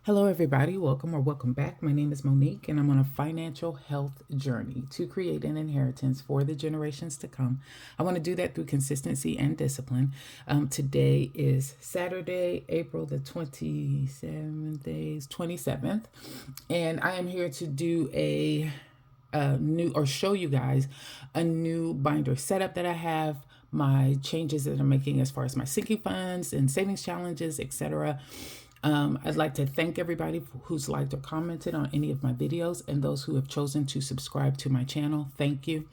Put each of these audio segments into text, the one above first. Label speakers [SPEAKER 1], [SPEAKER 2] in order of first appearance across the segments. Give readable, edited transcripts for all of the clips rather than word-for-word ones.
[SPEAKER 1] Hello, everybody. Welcome or welcome back. My name is Monique, and I'm on a financial health journey to create an inheritance for the generations to come. I want to do that through consistency and discipline. Today is Saturday, April the 27th, and I am here to do a new or show you guys a new binder setup that I have, my changes that I'm making as far as my sinking funds and savings challenges, etc. I'd like to thank everybody who's liked or commented on any of my videos and those who have chosen to subscribe to my channel. Thank you.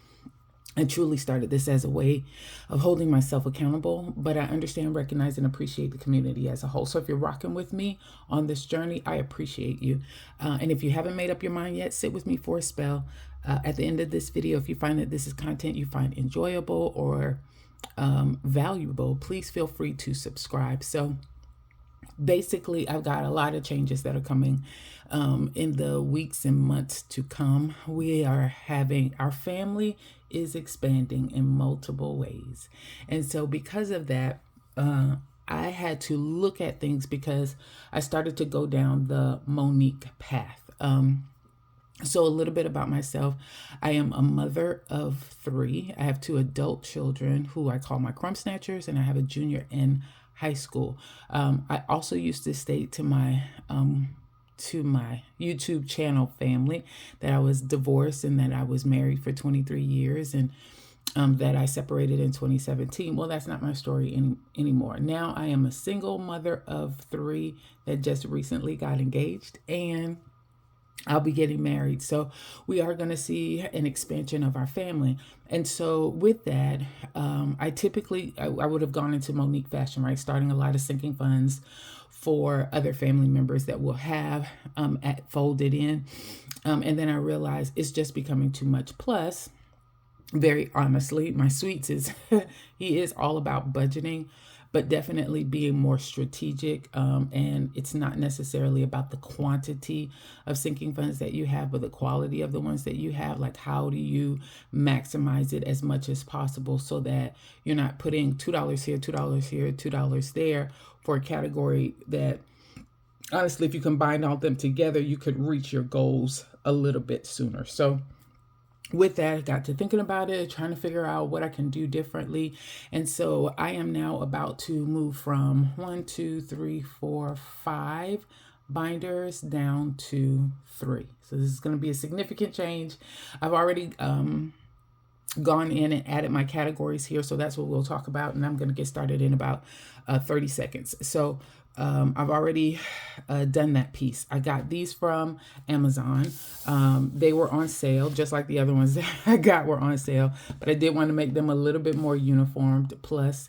[SPEAKER 1] I truly started this as a way of holding myself accountable, but I understand, recognize, and appreciate the community as a whole. So if you're rocking with me on this journey, I appreciate you. And if you haven't made up your mind yet, sit with me for a spell. At the end of this video, if you find that this is content you find enjoyable or valuable, please feel free to subscribe. So basically, I've got a lot of changes that are coming in the weeks and months to come. Our family is expanding in multiple ways. And so because of that, I had to look at things because I started to go down the Monique path. So a little bit about myself. I am a mother of 3. I have 2 adult children who I call my crumb snatchers, and I have a junior in high school. I also used to state to my YouTube channel family that I was divorced and that I was married for 23 years and that I separated in 2017. Well, that's not my story anymore. Now I am a single mother of 3 that just recently got engaged, and I'll be getting married. So we are going to see an expansion of our family. And so with that, I would have gone into Monique fashion, right? Starting a lot of sinking funds for other family members that will have folded in. And then I realized it's just becoming too much. Plus, very honestly, my sweets he is all about budgeting, but definitely being more strategic. And it's not necessarily about the quantity of sinking funds that you have, but the quality of the ones that you have. Like, how do you maximize it as much as possible so that you're not putting $2 here, $2 here, $2 there for a category that, honestly, if you combine all them together, you could reach your goals a little bit sooner. So with that, I got to thinking about it, trying to figure out what I can do differently. And so I am now about to move from 1, 2, 3, 4, 5 binders down to 3. So this is going to be a significant change. I've already gone in and added my categories here. So that's what we'll talk about. And I'm going to get started in about 30 seconds. So I've already done that piece. I got these from Amazon. They were on sale, just like the other ones that I got were on sale, but I did want to make them a little bit more uniformed. Plus,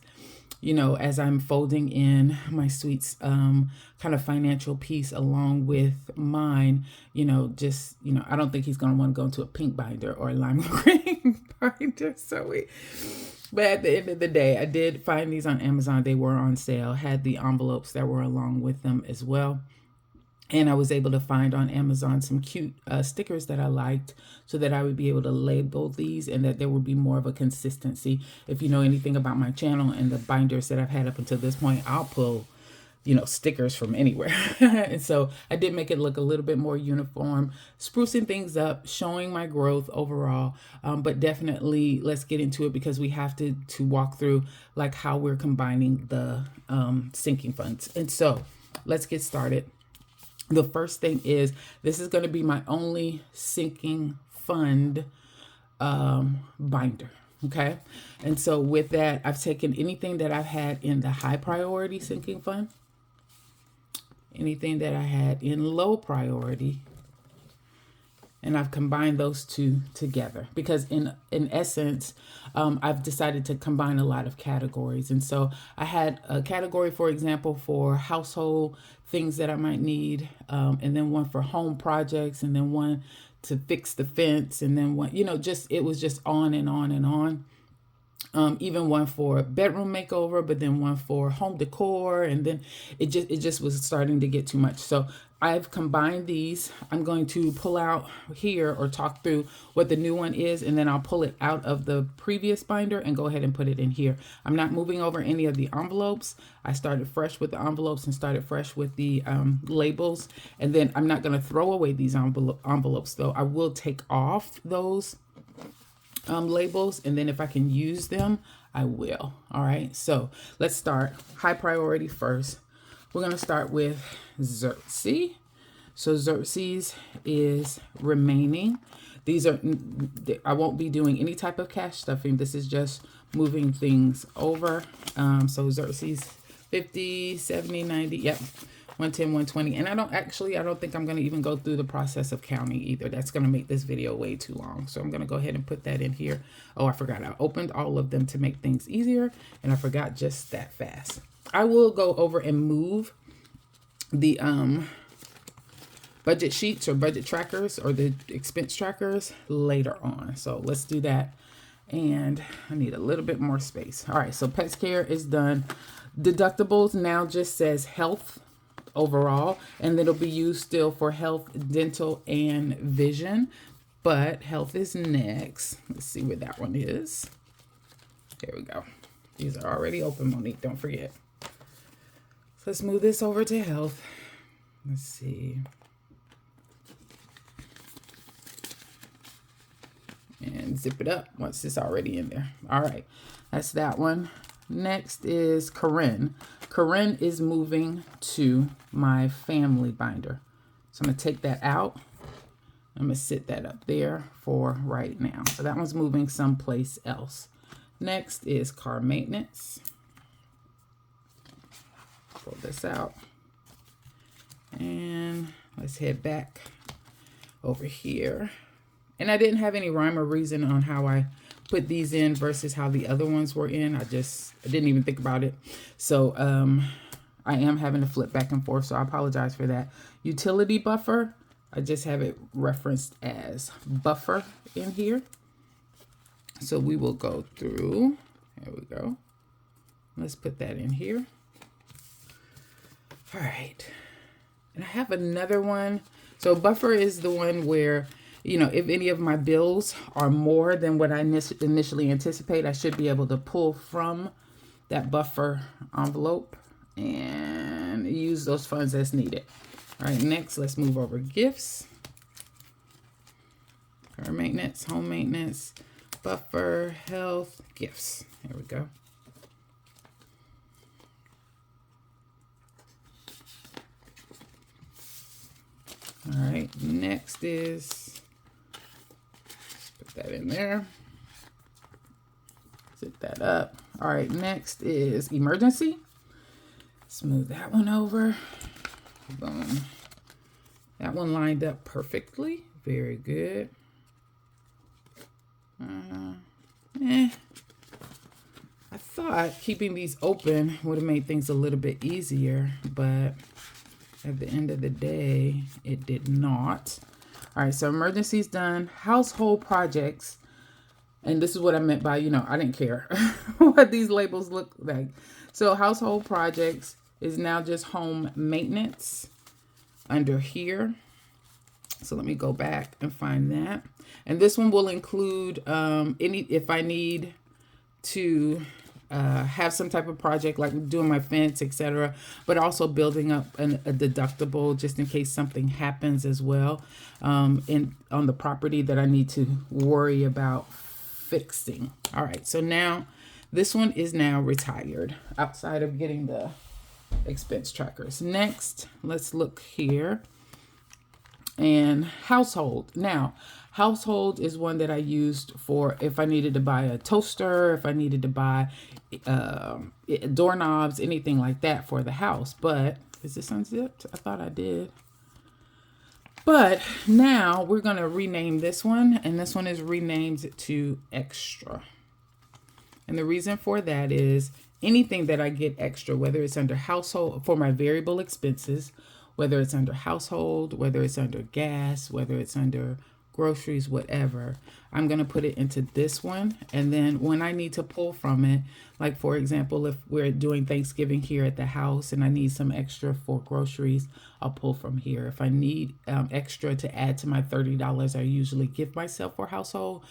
[SPEAKER 1] you know, as I'm folding in my sweets kind of financial piece along with mine, I don't think he's going to want to go into a pink binder or a lime green binder. But at the end of the day, I did find these on Amazon. They were on sale, had the envelopes that were along with them as well. And I was able to find on Amazon some cute stickers that I liked so that I would be able to label these and that there would be more of a consistency. If you know anything about my channel and the binders that I've had up until this point, I'll pull stickers from anywhere. And so I did make it look a little bit more uniform, sprucing things up, showing my growth overall. But definitely let's get into it because we have to walk through like how we're combining the sinking funds. And so let's get started. The first thing is this is going to be my only sinking fund binder. Okay. And so with that, I've taken anything that I've had in the high priority sinking fund, anything that I had in low priority, and I've combined those 2 together because in essence, I've decided to combine a lot of categories. And so I had a category, for example, for household things that I might need, and then one for home projects, and then one to fix the fence, and then one, it was just on and on and on. even one for bedroom makeover, but then one for home decor, and then it just was starting to get too much. So I've combined these. I'm going to pull out here or talk through what the new one is, and then I'll pull it out of the previous binder and go ahead and put it in here. I'm not moving over any of the envelopes. I started fresh with the envelopes and started fresh with the labels, and then I'm not going to throw away these envelopes though. I will take off those labels, and then if I can use them, I will. All right, so let's start. High priority first. We're going to start with Xerxes. So Xerxes is remaining. These are, I won't be doing any type of cash stuffing. This is just moving things over. So Xerxes 50, 70, 90, yep. 110, 120. And I don't think I'm going to even go through the process of counting either. That's going to make this video way too long. So I'm going to go ahead and put that in here. Oh, I forgot. I opened all of them to make things easier, and I forgot just that fast. I will go over and move the budget sheets or budget trackers or the expense trackers later on. So let's do that. And I need a little bit more space. All right, so pet care is done. Deductibles now just says health overall, and it'll be used still for health, dental, and vision, but health is next. Let's see where that one is. There we go. These are already open, Monique, don't forget. So let's move this over to health. Let's see. And zip it up once it's already in there. All right, that's that one. Next is Corinne. Corinne is moving to my family binder. So I'm going to take that out. I'm going to sit that up there for right now. So that one's moving someplace else. Next is car maintenance. Pull this out. And let's head back over here. And I didn't have any rhyme or reason on how I put these in versus how the other ones were in. I didn't even think about it. So I am having to flip back and forth, so I apologize for that. Utility buffer, I just have it referenced as buffer in here. So we will go through, there we go. Let's put that in here. All right, and I have another one. So buffer is the one where, you know, if any of my bills are more than what I initially anticipate, I should be able to pull from that buffer envelope and use those funds as needed. All right, next, let's move over gifts. Car maintenance, home maintenance, buffer, health, gifts. There we go. All right, next is, put that in there. Zip that up. All right, next is emergency. Smooth that one over. Boom. That one lined up perfectly. Very good. I thought keeping these open would have made things a little bit easier, but at the end of the day, it did not. All right, so emergency's done. Household projects. And this is what I meant by, you know, I didn't care what these labels look like. So household projects is now just home maintenance under here. So let me go back and find that. And this one will include if I need to have some type of project like doing my fence, etc., but also building up a deductible just in case something happens as well on the property that I need to worry about fixing. All right, so now this one is now retired outside of getting the expense trackers. Next, let's look here. And household. Now, household is one that I used for if I needed to buy a toaster, if I needed to buy doorknobs, anything like that for the house. But is this unzipped? I thought I did. But now we're going to rename this one, and this one is renamed to extra. And the reason for that is anything that I get extra, whether it's under household for my variable expenses, whether it's under household, whether it's under gas, whether it's under groceries, whatever, I'm going to put it into this one. And then when I need to pull from it, like for example, if we're doing Thanksgiving here at the house and I need some extra for groceries, I'll pull from here. If I need extra to add to my $30, I usually give myself for household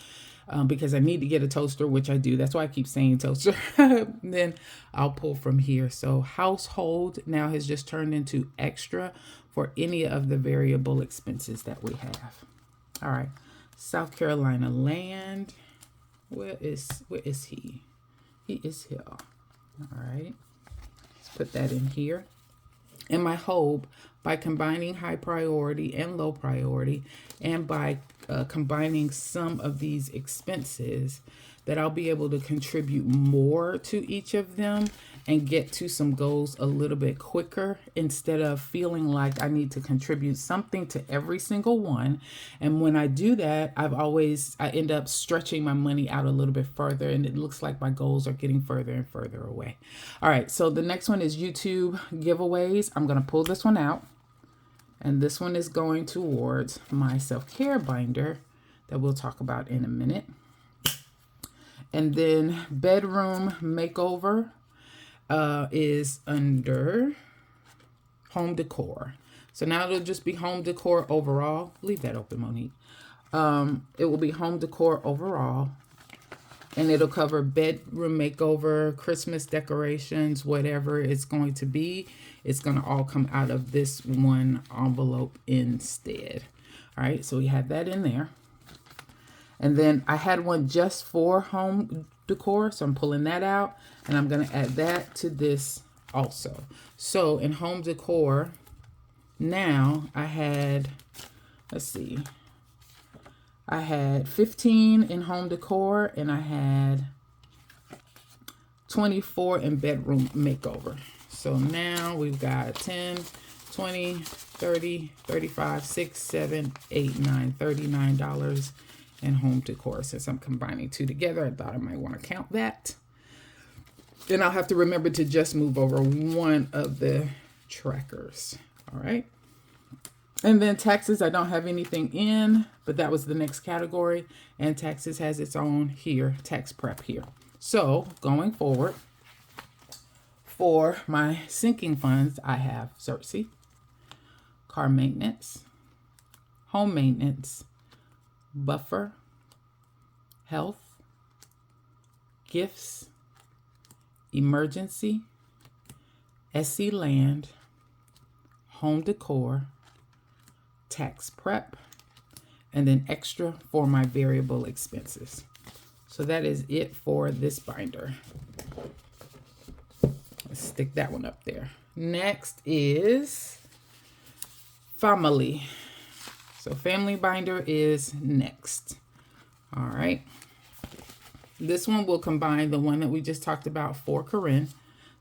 [SPEAKER 1] because I need to get a toaster, which I do. That's why I keep saying toaster. Then I'll pull from here. So household now has just turned into extra for any of the variable expenses that we have. All right, South Carolina land. Where is he? He is here. All right, let's put that in here. And my hope, by combining high priority and low priority, and by combining some of these expenses, that I'll be able to contribute more to each of them and get to some goals a little bit quicker, instead of feeling like I need to contribute something to every single one. And when I do that, I end up stretching my money out a little bit further, and it looks like my goals are getting further and further away. All right, so the next one is YouTube giveaways. I'm going to pull this one out, and this one is going towards my self-care binder that we'll talk about in a minute. And then bedroom makeover is under home decor. So now it'll just be home decor overall. Leave that open, Monique. It will be home decor overall. And it'll cover bedroom makeover, Christmas decorations, whatever it's going to be. It's going to all come out of this one envelope instead. All right, so we have that in there. And then I had one just for home decor, so I'm pulling that out, and I'm going to add that to this also. So in home decor, now I had, let's see, I had 15 in home decor, and I had 24 in bedroom makeover. So now we've got 10, 20, 30, 35, 6, 7, 8, 9, $39 in home decor. Since I'm combining two together, I thought I might want to count that. Then I'll have to remember to just move over one of the trackers. All right. And then taxes, I don't have anything in, but that was the next category. And taxes has its own here, tax prep here. So going forward, for my sinking funds, I have CERC, car maintenance, home maintenance, buffer, health, gifts, emergency, SC land, home decor, tax prep, and then extra for my variable expenses. So that is it for this binder. Let's stick that one up there. Next is family. So family binder is next. All right. This one will combine the one that we just talked about for Corinne.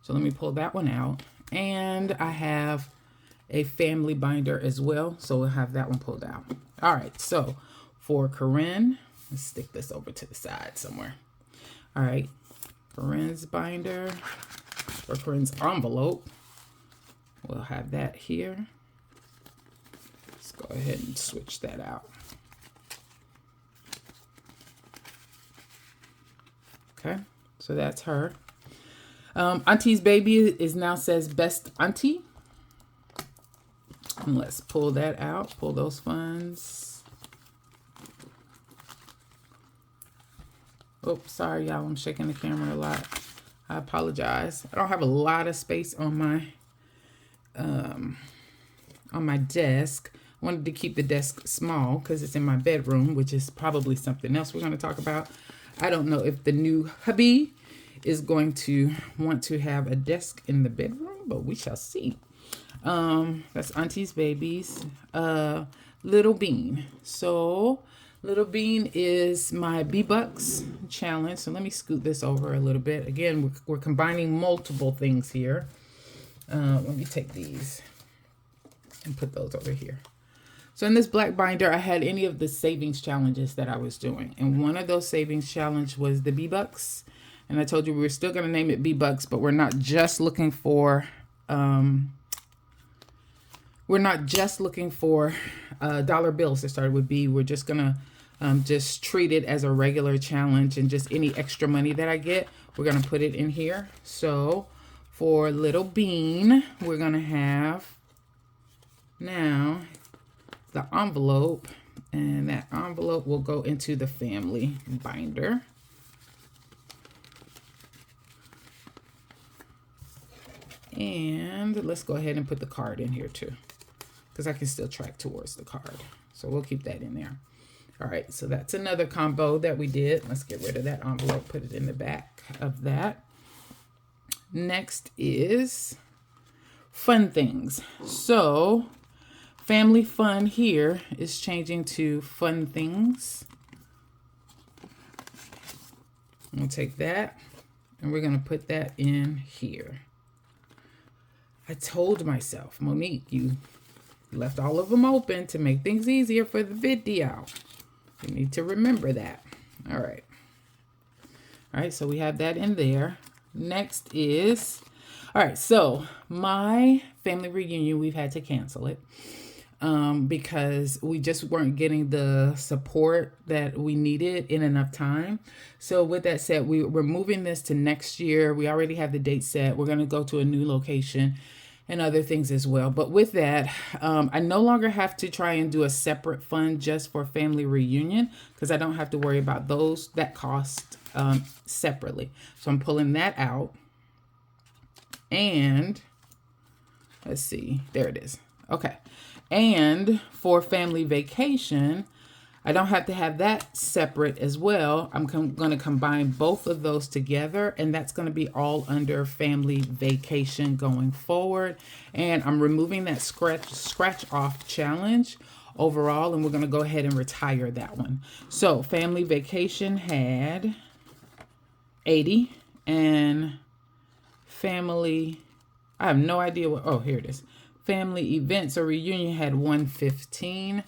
[SPEAKER 1] So let me pull that one out. And I have a family binder as well. So we'll have that one pulled out. All right. So for Corinne, let's stick this over to the side somewhere. All right. Corinne's binder, or Corinne's envelope. We'll have that here. Go ahead and switch that out. Okay, so that's her. Auntie's baby is now says best auntie. And let's pull that out, pull those funds. Oops, sorry y'all, I'm shaking the camera a lot. I apologize. I don't have a lot of space on my desk. I wanted to keep the desk small because it's in my bedroom, which is probably something else we're going to talk about. I don't know if the new hubby is going to want to have a desk in the bedroom, but we shall see. That's Auntie's babies. Little Bean. So Little Bean is my B-Bucks challenge. So let me scoot this over a little bit. Again, we're combining multiple things here. Let me take these and put those over here. So in this black binder, I had any of the savings challenges that I was doing. And one of those savings challenge was the B-Bucks. And I told you we were still going to name it B-Bucks, but we're not just looking for we're not just looking for dollar bills to start with B. We're just gonna just treat it as a regular challenge, and just any extra money that I get, we're gonna put it in here. So for little bean, we're gonna have now the envelope, and that envelope will go into the family binder. And let's go ahead and put the card in here too, because I can still track towards the card. So we'll keep that in there. All right, so that's another combo that we did. Let's get rid of that envelope, put it in the back of that. Next is fun things. So family fun here is changing to fun things. We'll take that and we're gonna put that in here. I told myself, Monique, you left all of them open to make things easier for the video. You need to remember that. All right. All right, so we have that in there. Next is, all right, so my family reunion, we've had to cancel it because we just weren't getting the support that we needed in enough time. So with that said, we're moving this to next year. We already have the date set. We're going to go to a new location and other things as well. But with that, I no longer have to try and do a separate fund just for family reunion, because I don't have to worry about that cost separately. So I'm pulling that out. And let's see, there it is. Okay. And for family vacation, I don't have to have that separate as well. I'm going to combine both of those together, and that's going to be all under family vacation going forward. And I'm removing that scratch off challenge overall, and we're going to go ahead and retire that one. So family vacation had 80, and family, I have no idea what, oh, here it is. Family events or reunion had 115.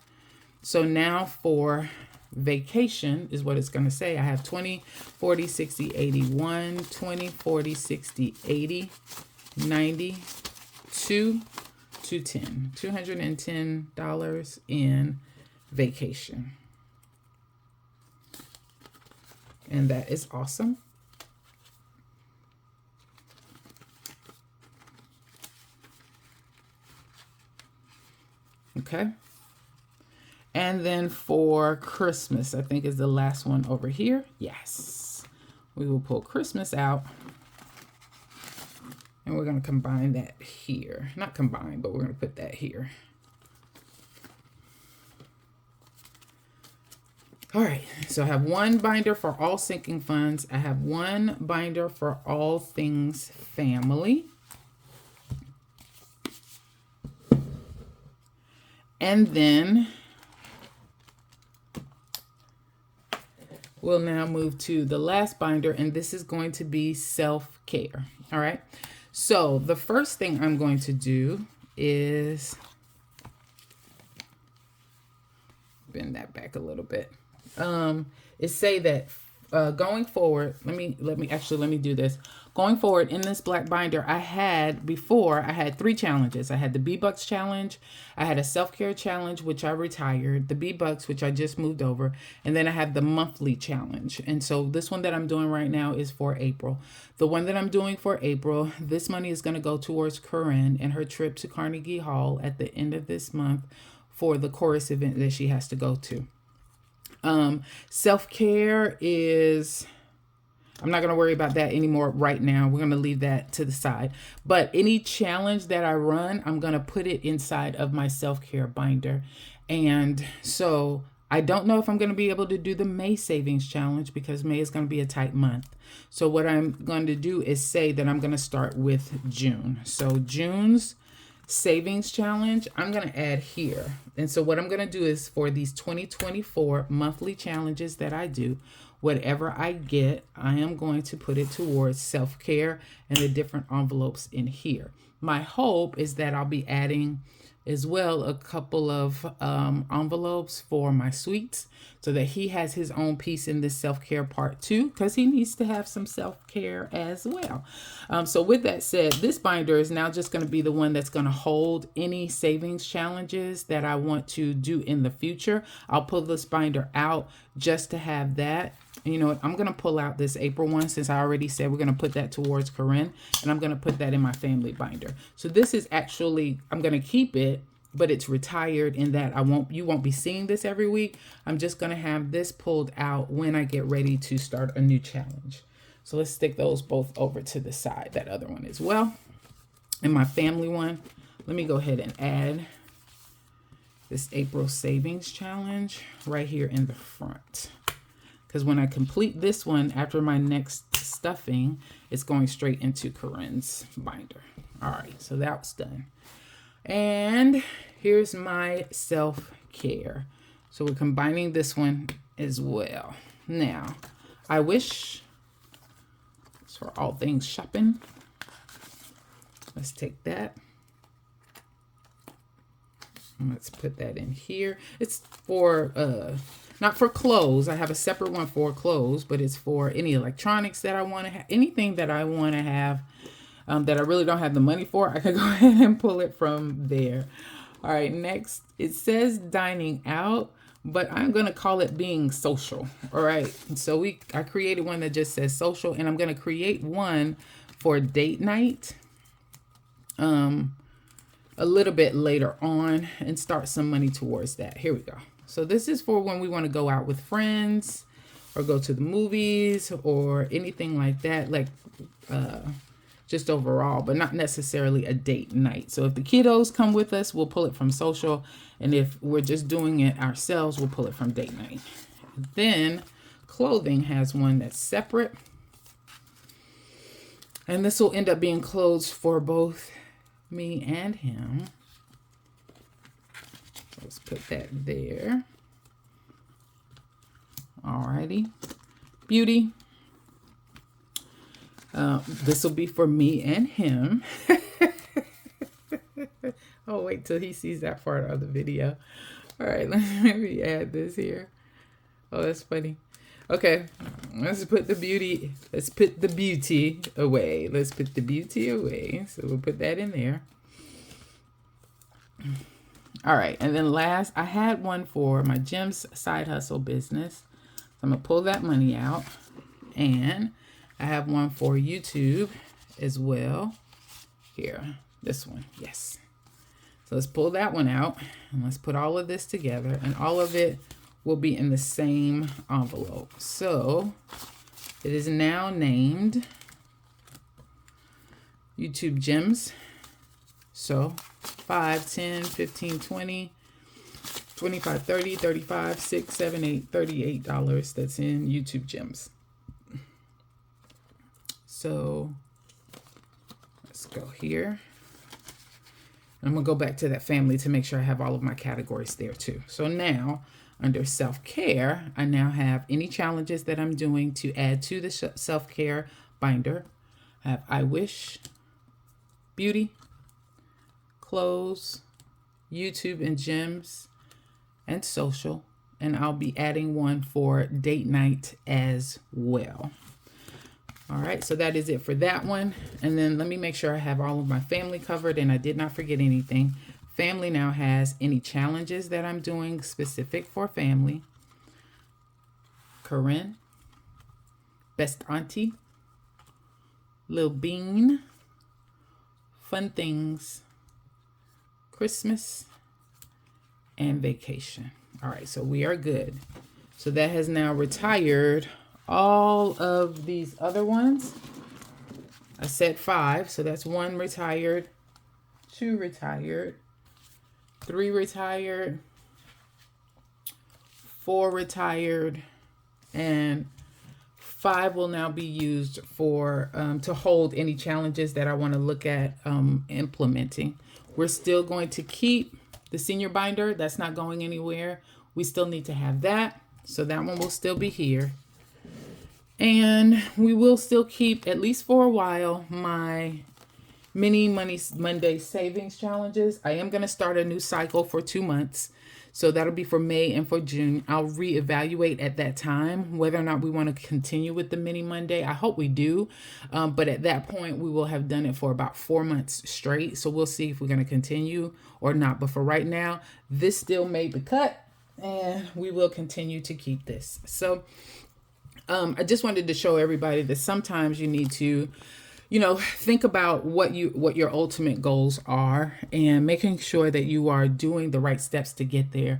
[SPEAKER 1] So now for vacation is what it's going to say. I have 20, 40, 60, 81, 20, 40, 60, 80, 90, 210. $210 in vacation. And that is awesome. Okay. And then for Christmas, I think is the last one over here. Yes. We will pull Christmas out. And we're going to combine that here. Not combine, but we're going to put that here. All right. So I have one binder for all sinking funds. I have one binder for all things family. And then we'll now move to the last binder, and this is going to be self-care. All right. So the first thing I'm going to do is bend that back a little bit. Is say that going forward, let me do this. Going forward in this black binder, I had 3 challenges. I had the B-Bucks challenge, I had a self-care challenge, which I retired, the B-Bucks, which I just moved over, and then I have the monthly challenge. And so this one that I'm doing right now is for April. The one that I'm doing for April, this money is going to go towards Corinne and her trip to Carnegie Hall at the end of this month for the chorus event that she has to go to. Self-care is, I'm not going to worry about that anymore right now. We're going to leave that to the side. But any challenge that I run, I'm going to put it inside of my self-care binder. And so I don't know if I'm going to be able to do the May savings challenge because May is going to be a tight month. So what I'm going to do is say that I'm going to start with June. So June's savings challenge, I'm going to add here. And so what I'm going to do is for these 2024 monthly challenges that I do, whatever I get, I am going to put it towards self-care and the different envelopes in here. My hope is that I'll be adding as well a couple of envelopes for my sweets so that he has his own piece in this self-care part too, because he needs to have some self-care as well. So with that said, this binder is now just going to be the one that's going to hold any savings challenges that I want to do in the future. I'll pull this binder out just to have that. And you know what? I'm going to pull out this April one, since I already said we're going to put that towards Corinne, and I'm going to put that in my family binder. So this is actually, I'm going to keep it, but it's retired in that you won't be seeing this every week. I'm just going to have this pulled out when I get ready to start a new challenge. So let's stick those both over to the side, that other one as well. And my family one, let me go ahead and add this April savings challenge right here in the front. Because when I complete this one, after my next stuffing, it's going straight into Corinne's binder. All right, so that's done. And here's my self-care. So we're combining this one as well. Now, I wish it's for all things shopping. Let's take that. Let's put that in here. It's for not for clothes. I have a separate one for clothes, but it's for any electronics that I want to have, anything that I want to have that I really don't have the money for. I can go ahead and pull it from there. All right, next it says dining out, but I'm going to call it being social. All right, so I created one that just says social, and I'm going to create one for date night a little bit later on and start some money towards that. Here we go. So this is for when we want to go out with friends or go to the movies or anything like that, like just overall, but not necessarily a date night. So if the kiddos come with us, we'll pull it from social. And if we're just doing it ourselves, we'll pull it from date night. Then clothing has one that's separate. And this will end up being clothes for both me and him. Let's put that there. Alrighty. Beauty. This will be for me and him. Oh, wait till he sees that part of the video. All right, let me add this here. Oh, that's funny. Okay, let's put the beauty. Let's put the beauty away. Let's put the beauty away. So we'll put that in there. All right, and then last, I had one for my Jim's side hustle business. So I'm gonna pull that money out, and I have one for YouTube as well. Here, this one, yes. So let's pull that one out, and let's put all of this together, and all of it will be in the same envelope. So it is now named YouTube Gems. So 5, 10, 15, 20, 25, 30, 35, 6, 7, 8, $38. That's in YouTube Gems. So let's go here. I'm going to go back to that family to make sure I have all of my categories there too. So now under self-care, I now have any challenges that I'm doing to add to the self-care binder. I have I Wish, Beauty, Clothes, YouTube and Gems, and Social. And I'll be adding one for date night as well. All right, so that is it for that one. And then let me make sure I have all of my family covered and I did not forget anything. Family now has any challenges that I'm doing specific for family. Corinne, Best Auntie, Lil Bean, Fun Things, Christmas, and Vacation. All right, so we are good. So that has now retired all of these other ones. I said 5, so that's 1 retired, 2 retired, 3 retired, 4 retired, and 5 will now be used for to hold any challenges that I want to look at implementing. We're still going to keep the senior binder. That's not going anywhere. We still need to have that, so that one will still be here. And we will still keep, at least for a while, my mini Monday savings challenges. I am going to start a new cycle for 2 months. So that'll be for May and for June. I'll reevaluate at that time whether or not we want to continue with the mini Monday. I hope we do. But at that point, we will have done it for about 4 months straight. So we'll see if we're going to continue or not. But for right now, this still made the cut and we will continue to keep this. So I just wanted to show everybody that sometimes you need to, think about what your ultimate goals are and making sure that you are doing the right steps to get there.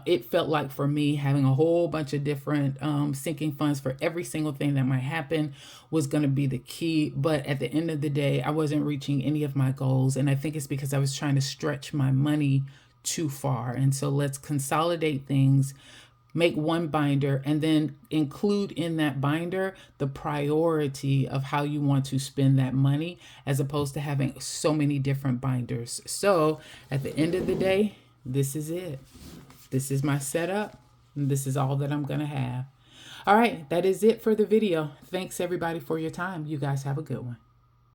[SPEAKER 1] It felt like for me, having a whole bunch of different sinking funds for every single thing that might happen was going to be the key. But at the end of the day, I wasn't reaching any of my goals. And I think it's because I was trying to stretch my money too far. And so let's consolidate things, make one binder, and then include in that binder the priority of how you want to spend that money, as opposed to having so many different binders. So at the end of the day, this is it. This is my setup. And this is all that I'm going to have. All right, that is it for the video. Thanks everybody for your time. You guys have a good one.